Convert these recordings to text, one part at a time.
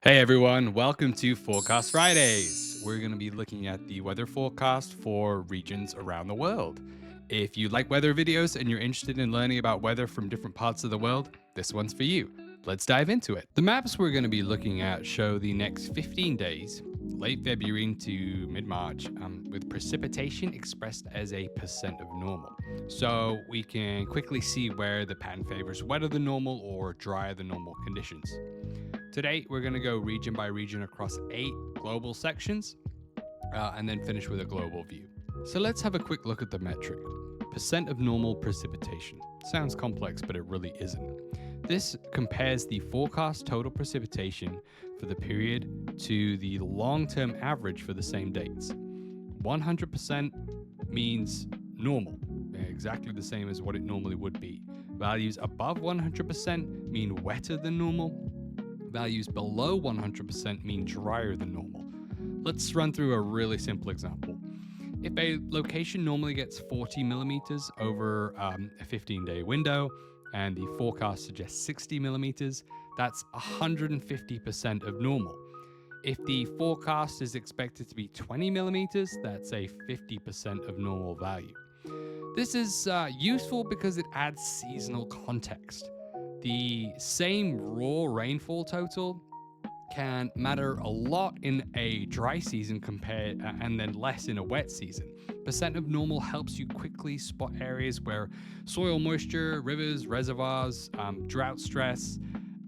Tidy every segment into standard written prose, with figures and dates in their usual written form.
Hey everyone, welcome to Forecast Fridays. We're going to be looking at the weather forecast for regions around the world. If you like weather videos and you're interested in learning about weather from different parts of the world, this one's for you. Let's dive into it. The maps we're going to be looking at show the next 15 days, late February into mid March, with precipitation expressed as a percent of normal. So we can quickly see where the pattern favors wetter than normal or drier than normal conditions. Today, we're going to go region by region across 8 global sections and then finish with a global view. So let's have a quick look at the metric. Percent of normal precipitation. Sounds complex, but it really isn't. This compares the forecast total precipitation for the period to the long-term average for the same dates. 100% means normal, exactly the same as what it normally would be. Values above 100% mean wetter than normal. Values below 100% mean drier than normal. Let's run through a really simple example. If a location normally gets 40 millimeters over a 15-day window and the forecast suggests 60 millimeters, that's 150% of normal. If the forecast is expected to be 20 millimeters, that's a 50% of normal value. This is useful because it adds seasonal context. The same raw rainfall total can matter a lot in a dry season compared and then less in a wet season. Percent of normal helps you quickly spot areas where soil moisture, rivers, reservoirs, drought stress,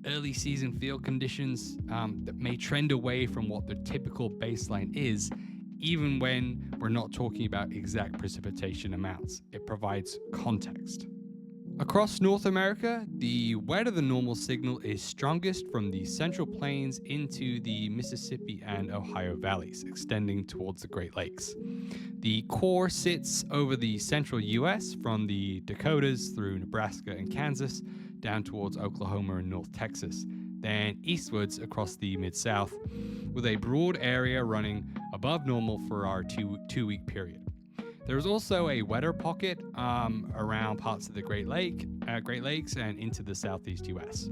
early season field conditions that may trend away from what the typical baseline is, even when we're not talking about exact precipitation amounts. It provides context. Across North America, the wetter than normal signal is strongest from the Central Plains into the Mississippi and Ohio valleys, extending towards the Great Lakes. The core sits over the central US from the Dakotas through Nebraska and Kansas down towards Oklahoma and North Texas, then eastwards across the Mid-South, with a broad area running above normal for our two-week period. There is also a wetter pocket around parts of the Great Lakes and into the southeast US.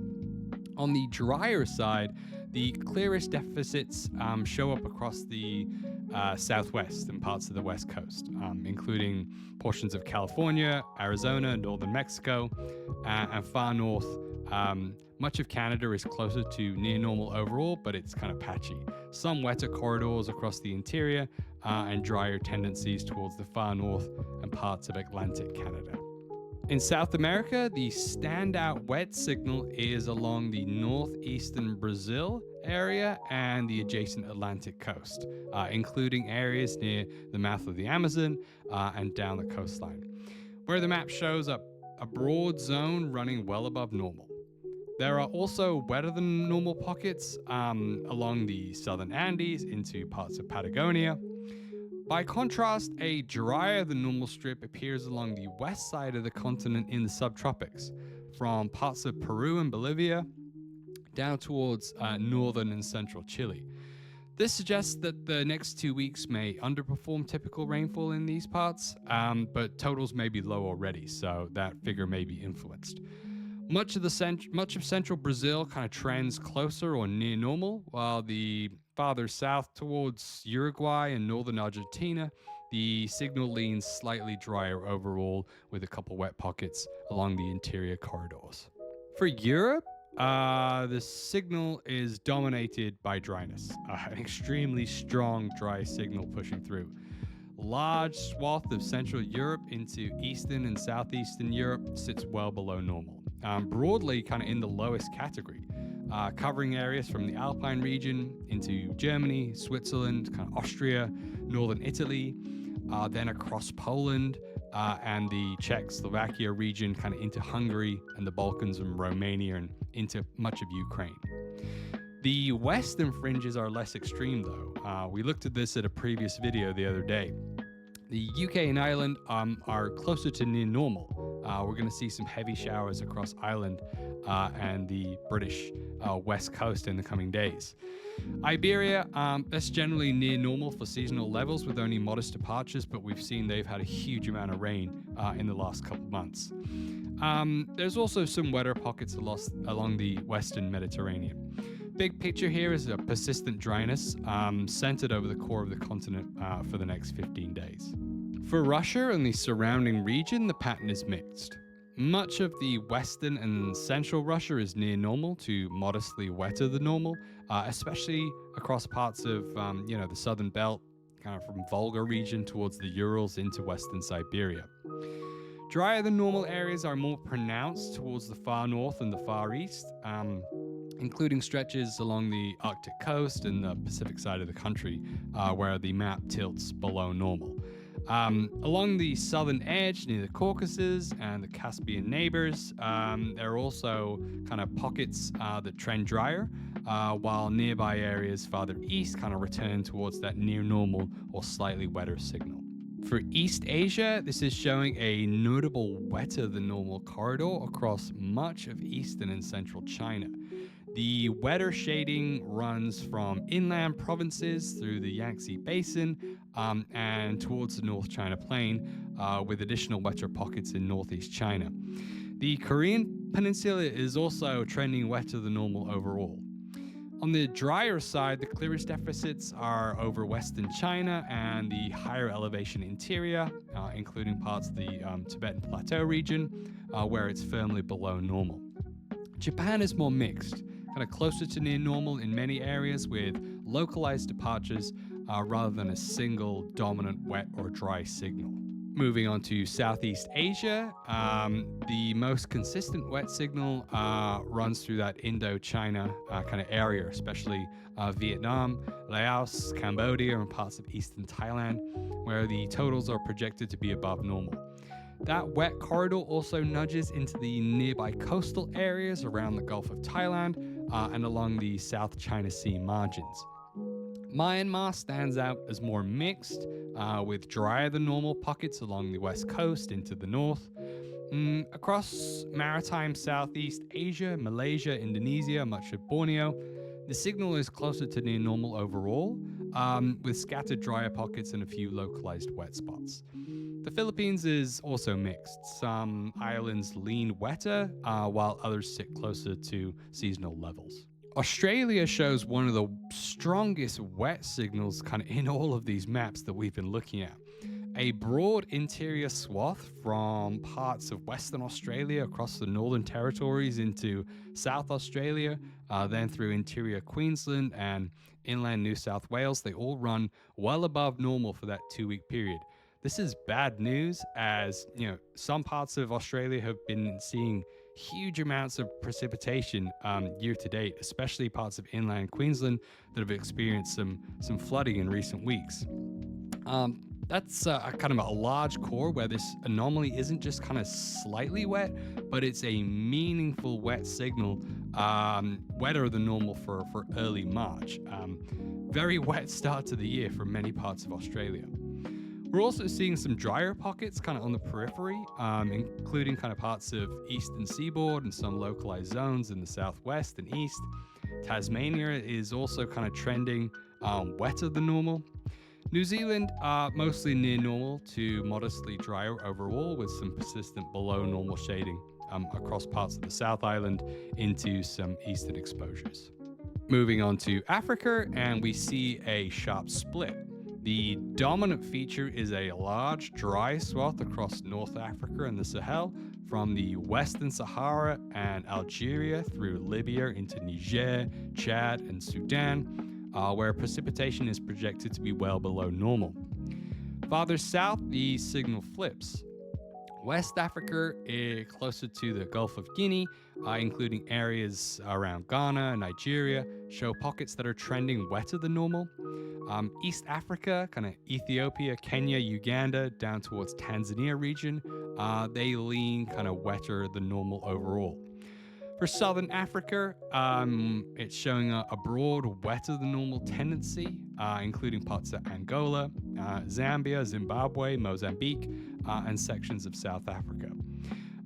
On the drier side, the clearest deficits show up across the southwest and parts of the west coast, including portions of California, Arizona, northern Mexico, and far north. Much of Canada is closer to near normal overall, but it's kind of patchy. Some wetter corridors across the interior and drier tendencies towards the far north and parts of Atlantic Canada. In South America, the standout wet signal is along the northeastern Brazil area and the adjacent Atlantic coast, including areas near the mouth of the Amazon and down the coastline, where the map shows up a broad zone running well above normal. There are also wetter than normal pockets along the southern Andes into parts of Patagonia. By contrast, a drier than normal strip appears along the west side of the continent in the subtropics, from parts of Peru and Bolivia down towards northern and central Chile. This suggests that the next 2 weeks may underperform typical rainfall in these parts, but totals may be low already, so that figure may be influenced. Much of central Brazil kind of trends closer or near normal, while the farther south towards Uruguay and northern Argentina, the signal leans slightly drier overall, with a couple wet pockets along the interior corridors. For Europe, the signal is dominated by dryness, an extremely strong dry signal pushing through. Large swath of Central Europe into Eastern and Southeastern Europe sits well below normal. Broadly kind of in the lowest category, covering areas from the Alpine region into Germany, Switzerland, kind of Austria, northern Italy, then across Poland and the Czech-Slovakia region, kind of into Hungary and the Balkans and Romania and into much of Ukraine. The western fringes are less extreme though. We looked at this at a previous video the other day. The UK and Ireland are closer to near normal. We're going to see some heavy showers across Ireland and the British west coast in the coming days. Iberia, that's generally near normal for seasonal levels with only modest departures, but we've seen they've had a huge amount of rain in the last couple of months. There's also some wetter pockets along the western Mediterranean. Big picture here is a persistent dryness centered over the core of the continent for the next 15 days. For Russia and the surrounding region, the pattern is mixed. Much of the western and central Russia is near normal to modestly wetter than normal, especially across parts of the southern belt, kind of from Volga region towards the Urals into western Siberia. Drier than normal areas are more pronounced towards the far north and the far east, including stretches along the Arctic coast and the Pacific side of the country, where the map tilts below normal. Along the southern edge near the Caucasus and the Caspian neighbors, there are also kind of pockets that trend drier, while nearby areas farther east kind of return towards that near normal or slightly wetter signal. For East Asia, this is showing a notable wetter than normal corridor across much of eastern and central China. The wetter shading runs from inland provinces through the Yangtze Basin and towards the North China Plain, with additional wetter pockets in northeast China. The Korean Peninsula is also trending wetter than normal overall. On the drier side, the clearest deficits are over western China and the higher elevation interior, including parts of the Tibetan Plateau region, where it's firmly below normal. Japan is more mixed, kind of closer to near normal in many areas with localized departures rather than a single dominant wet or dry signal. Moving on to Southeast Asia, the most consistent wet signal runs through that Indo-China kind of area, especially Vietnam, Laos, Cambodia, and parts of eastern Thailand, where the totals are projected to be above normal. That wet corridor also nudges into the nearby coastal areas around the Gulf of Thailand and along the South China Sea margins. Myanmar stands out as more mixed, with drier than normal pockets along the west coast into the north. Across maritime Southeast Asia, Malaysia, Indonesia, much of Borneo, the signal is closer to near normal overall, with scattered drier pockets and a few localized wet spots. The Philippines is also mixed. Some islands lean wetter, while others sit closer to seasonal levels. Australia shows one of the strongest wet signals kind of in all of these maps that we've been looking at. A broad interior swath from parts of Western Australia across the Northern Territories into South Australia, then through interior Queensland and inland New South Wales. They all run well above normal for that 2-week period. This is bad news, as some parts of Australia have been seeing huge amounts of precipitation year to date, especially parts of inland Queensland that have experienced some flooding in recent weeks. That's kind of a large core where this anomaly isn't just kind of slightly wet, but it's a meaningful wet signal, wetter than normal for early March. Very wet start to the year for many parts of Australia. We're also seeing some drier pockets kind of on the periphery, including kind of parts of eastern seaboard and some localized zones in the southwest and east. Tasmania is also kind of trending wetter than normal. New Zealand, mostly near normal to modestly drier overall, with some persistent below normal shading across parts of the South Island into some eastern exposures. Moving on to Africa, and we see a sharp split. The dominant feature is a large, dry swath across North Africa and the Sahel, from the Western Sahara and Algeria through Libya into Niger, Chad, and Sudan, where precipitation is projected to be well below normal. Farther south, the signal flips. West Africa, closer to the Gulf of Guinea, including areas around Ghana and Nigeria, show pockets that are trending wetter than normal. East Africa, kind of Ethiopia, Kenya, Uganda, down towards Tanzania region, they lean kind of wetter than normal overall. For Southern Africa, it's showing a broad wetter than normal tendency, including parts of Angola, Zambia, Zimbabwe, Mozambique, and sections of South Africa.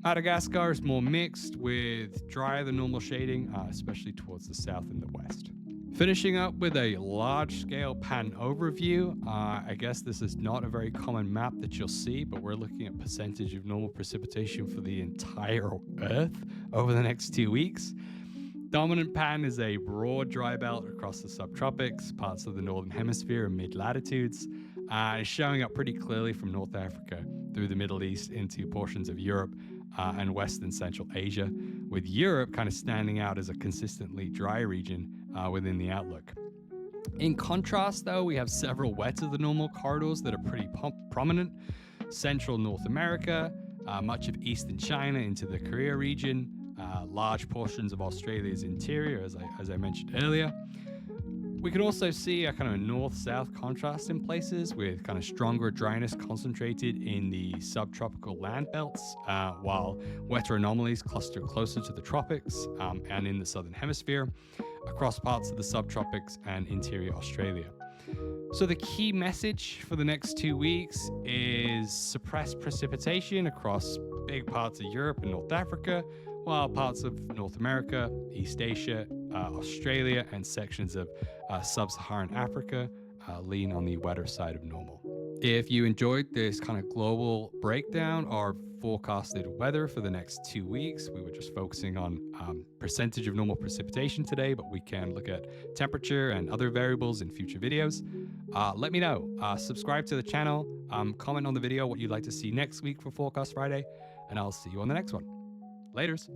Madagascar is more mixed with drier than normal shading, especially towards the south and the west. Finishing up with a large-scale pattern overview. I guess this is not a very common map that you'll see, but we're looking at percentage of normal precipitation for the entire Earth over the next 2 weeks. Dominant pattern is a broad dry belt across the subtropics, parts of the northern hemisphere and mid-latitudes. It's showing up pretty clearly from North Africa through the Middle East into portions of Europe and Western Central Asia, with Europe kind of standing out as a consistently dry region within the outlook. In contrast, though, we have several wetter than normal corridors that are pretty prominent. Central North America, much of eastern China into the Korea region, large portions of Australia's interior, as I mentioned earlier. We can also see a kind of north-south contrast in places with kind of stronger dryness concentrated in the subtropical land belts, while wetter anomalies cluster closer to the tropics and in the southern hemisphere, across parts of the subtropics and interior Australia. So the key message for the next 2 weeks is suppressed precipitation across big parts of Europe and North Africa, while parts of North America, East Asia, Australia, and sections of sub-Saharan Africa lean on the wetter side of normal. If you enjoyed this kind of global breakdown or forecasted weather for the next 2 weeks, we were just focusing on percentage of normal precipitation today, but we can look at temperature and other variables in future videos. Let me know. Subscribe to the channel, comment on the video what you'd like to see next week for Forecast Friday, and I'll see you on the next one. Laters.